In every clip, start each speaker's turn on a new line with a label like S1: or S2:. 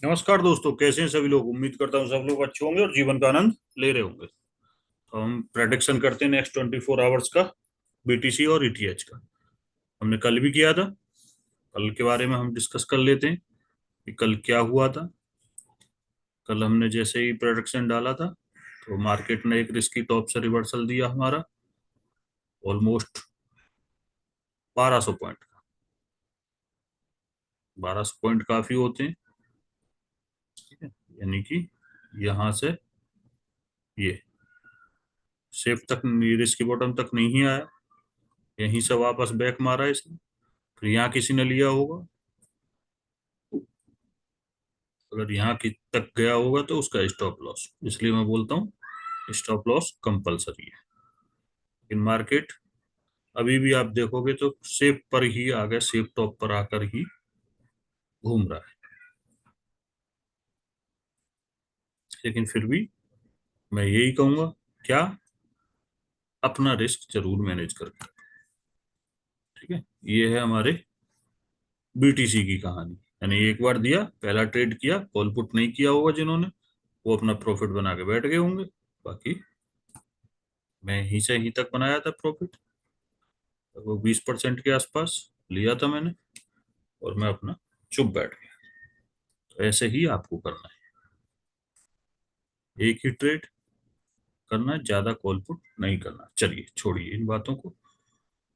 S1: नमस्कार दोस्तों, कैसे हैं सभी लोग। उम्मीद करता हूँ सब लोग अच्छे होंगे और जीवन का आनंद ले रहे होंगे। तो हम प्रेडिक्शन करते हैं नेक्स्ट 24 आवर्स का, बीटीसी और ईटीएच का। हमने कल भी किया था। कल के बारे में हम डिस्कस कर लेते हैं कि कल क्या हुआ था। कल हमने जैसे ही प्रेडिक्शन डाला था तो मार्केट ने एक रिस्की टॉप से रिवर्सल दिया हमारा, ऑलमोस्ट 1200 पॉइंट का। 1200 पॉइंट काफी होते हैं, ठीक है। यानी कि यहाँ से ये सेफ तक, रिस्की बॉटम तक नहीं आया, यहीं से वापस बैक मारा इसने। फिर यहाँ किसी ने लिया होगा, अगर यहाँ की तक गया होगा तो उसका स्टॉप लॉस, इसलिए मैं बोलता हूँ स्टॉप लॉस कंपलसरी है। इन मार्केट अभी भी आप देखोगे तो सेफ पर ही आ गया, सेफ टॉप पर आकर ही घूम रहा है। लेकिन फिर भी मैं यही कहूंगा, क्या अपना रिस्क जरूर मैनेज करके, ठीक है। ये है हमारे बीटीसी की कहानी। यानी एक बार दिया, पहला ट्रेड किया, कॉल पुट नहीं किया होगा जिन्होंने, वो अपना प्रॉफिट बना के बैठ गए होंगे। बाकी मैं यहीं से यहीं तक बनाया था प्रॉफिट, वो 20% के आसपास लिया था मैंने, और मैं अपना चुप बैठ गया। तो ऐसे ही आपको करना है, एक ही ट्रेड करना है, ज्यादा कॉल पुट नहीं करना। चलिए छोड़िए इन बातों को,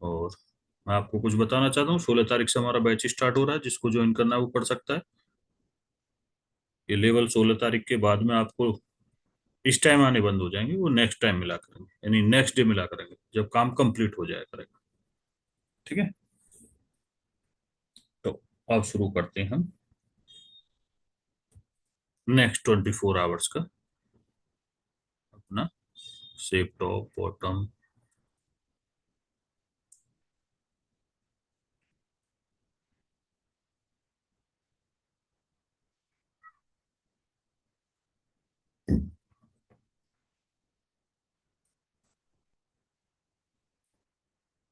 S1: और मैं आपको कुछ बताना चाहता हूँ। 16 तारीख से हमारा बैच स्टार्ट हो रहा है, जिसको ज्वाइन करना है वो कर सकता है। ये लेवल 16 तारीख के बाद में आपको इस टाइम आने बंद हो जाएंगे, वो नेक्स्ट टाइम मिला करेंगे, यानी नेक्स्ट डे मिला करेंगे जब काम कंप्लीट हो जाया करेगा, ठीक है। तो अब शुरू करते हैं हम नेक्स्ट 24 आवर्स का अपना सेफ टॉप बॉटम।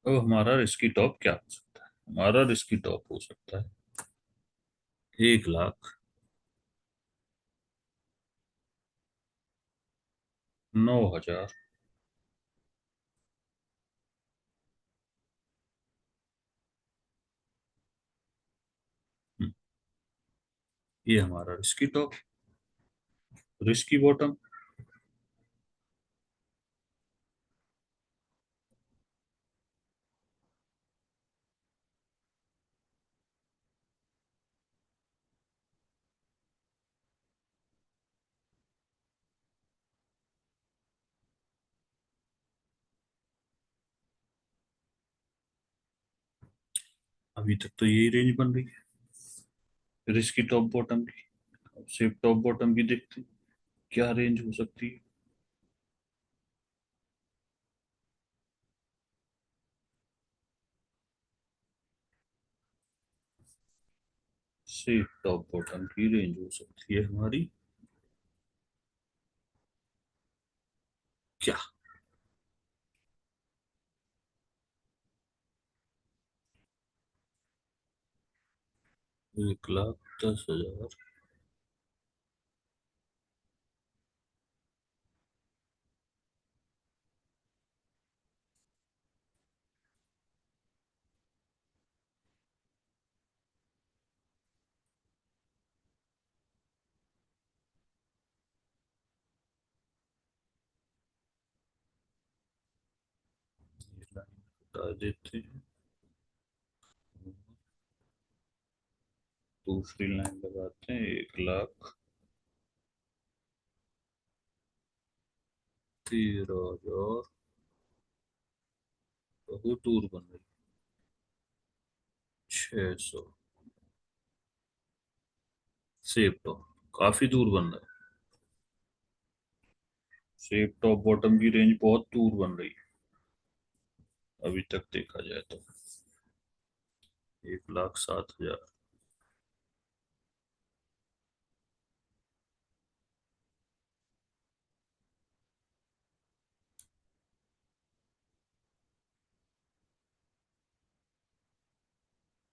S1: अब हमारा रिस्की टॉप क्या हो सकता है? हमारा रिस्की टॉप हो सकता है 1,09,000। ये हमारा रिस्की टॉप, रिस्की बॉटम। अभी तक तो यही रेंज बन रही है रिस्की टॉप बॉटम की। अब सेफ टॉप बॉटम की देखते हैं क्या रेंज हो सकती है। सेफ टॉप बॉटम की रेंज हो सकती है हमारी क्या? 1,10,000। ये लाइन हटा देते हैं, दूसरी लाइन लगाते हैं। 1,13,000 बहुत दूर बन रही। 600 सेफ टॉप काफी दूर बन रहा है। सेफ टॉप बॉटम की रेंज बहुत दूर बन रही है अभी तक देखा जाए तो। 1,07,000।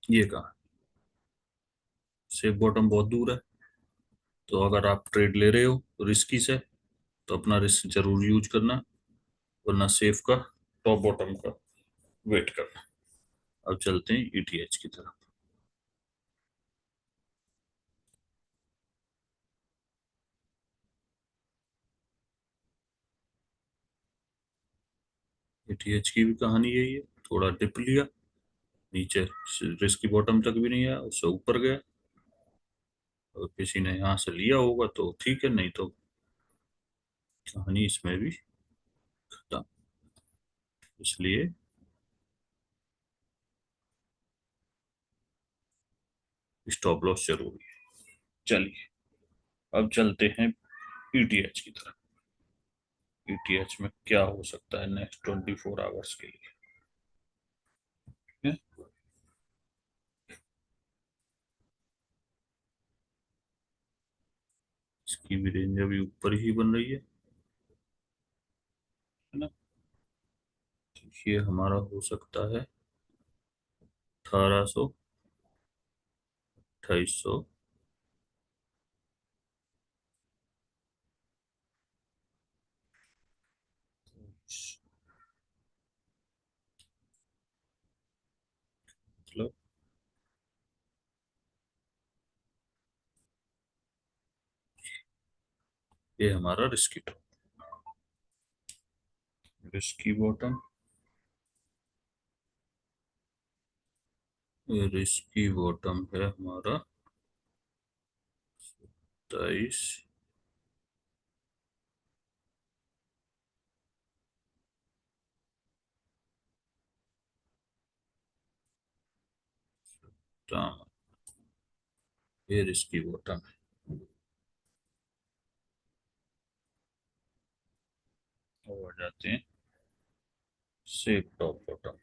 S1: ये कहा, सेफ बॉटम बहुत दूर है, तो अगर आप ट्रेड ले रहे हो रिस्की से, तो अपना रिस्क जरूर यूज करना, वरना सेफ का टॉप बॉटम का वेट करना। अब चलते हैं ईटीएच की तरफ। ईटीएच की भी कहानी यही है, थोड़ा डिप लिया नीचे, रिस्क की बॉटम तक भी नहीं आया, उससे ऊपर गया, और किसी ने यहाँ से लिया होगा तो ठीक है, नहीं तो कहानी इसमें भी खत्म। इसलिए स्टॉप लॉस जरूरी है। चलिए अब चलते हैं ईटीएच की तरफ। ईटीएच में क्या हो सकता है नेक्स्ट 24 आवर्स के लिए, ठीक है? इसकी भी रेंज अभी ऊपर ही बन रही है ना? तो ये हमारा हो सकता है 1800, 2800, मतलब ये हमारा risky top, risky bottom, risky bottom है हमारा 27, ये रिस्की बॉटम है। अब आ जाते हैं safe top bottom.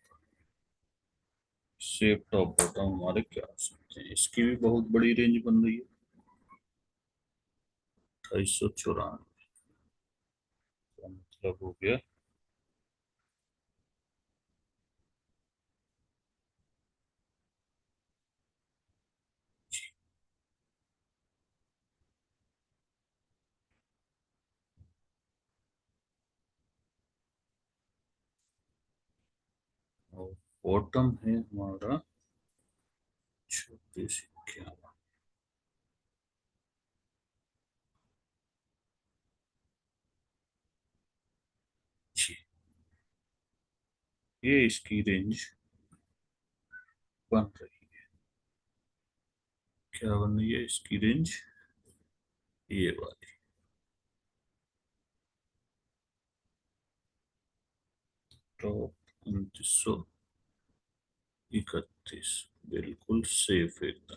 S1: Safe top bottom हमारे क्या हो सकते हैं, इसकी भी बहुत बड़ी रेंज बन रही है, 2894 का मतलब हो गया और बॉटम है हमारा 2651। जी, ये इसकी रेंज बन रही है। क्या बन रही है इसकी रेंज, ये वाली टॉप 2931, बिल्कुल सेफ एकदम।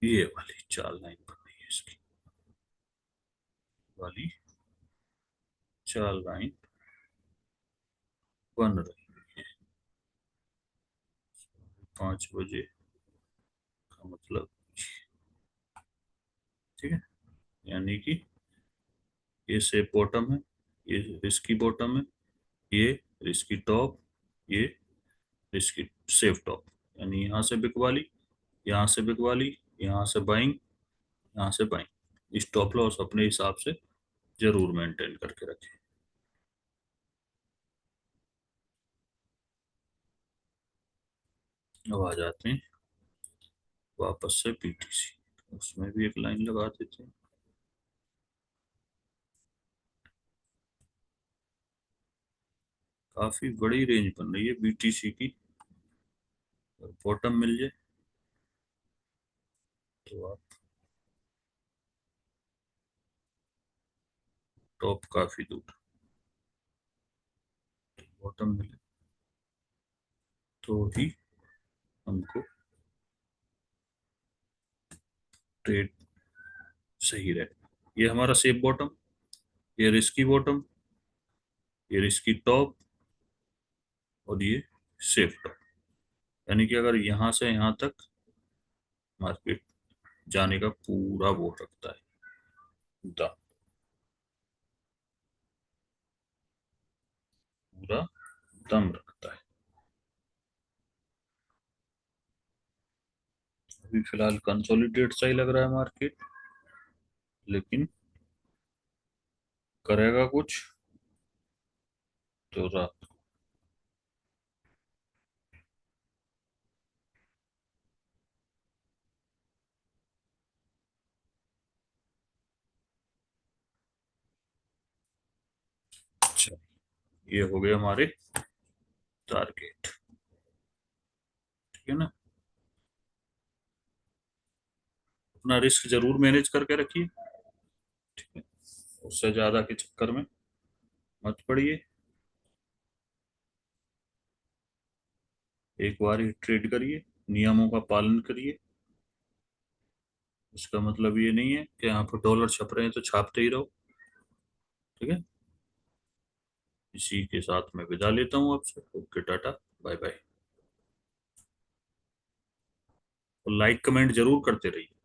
S1: ये वाली 4 लाइन बन रही है इसकी, वाली 4 लाइन बन रही है 5 बजे का मतलब, ठीक है? यानी कि ये सेफ बॉटम है, ये रिस्की बॉटम है, ये रिस्की टॉप, ये रिस्की सेफ टॉप। यानी यहाँ से बिकवाली, यहाँ से बिकवाली, यहाँ से बाइंग, यहाँ से बाइंग। स्टॉप लॉस अपने हिसाब से जरूर मेंटेन करके रखें। अब आ जाते हैं वापस से पीटीसी, उसमें भी एक लाइन लगा देते हैं। काफी बड़ी रेंज बन रही है बीटीसी की, और बॉटम मिल जाए तो आप, टॉप काफी दूर, बॉटम मिले तो ही हमको ट्रेड सही रहे। ये हमारा सेफ बॉटम, ये रिस्की बॉटम, ये रिस्की टॉप, और ये सेफ टॉप। यानी कि अगर यहाँ से यहाँ तक मार्केट जाने का पूरा वो रखता है दम, पूरा दम रखता है। अभी फिलहाल कंसोलिडेट सा ही लग रहा है मार्केट, लेकिन करेगा कुछ तो रात। अच्छा, ये हो गए हमारे टारगेट। ठीक है ना। अपना रिस्क जरूर मैनेज करके रखिए। ठीक है। उससे ज्यादा के चक्कर में मत पड़िए। एक बार ही ट्रेड करिए, नियमों का पालन करिए। इसका मतलब ये नहीं है कि यहाँ पर डॉलर छप रहे हैं तो छापते ही रहो। ठीक है। इसी के साथ मैं विदा लेता हूँ आपसे। Okay, tata, bye bye. और लाइक कमेंट जरूर करते रहिए।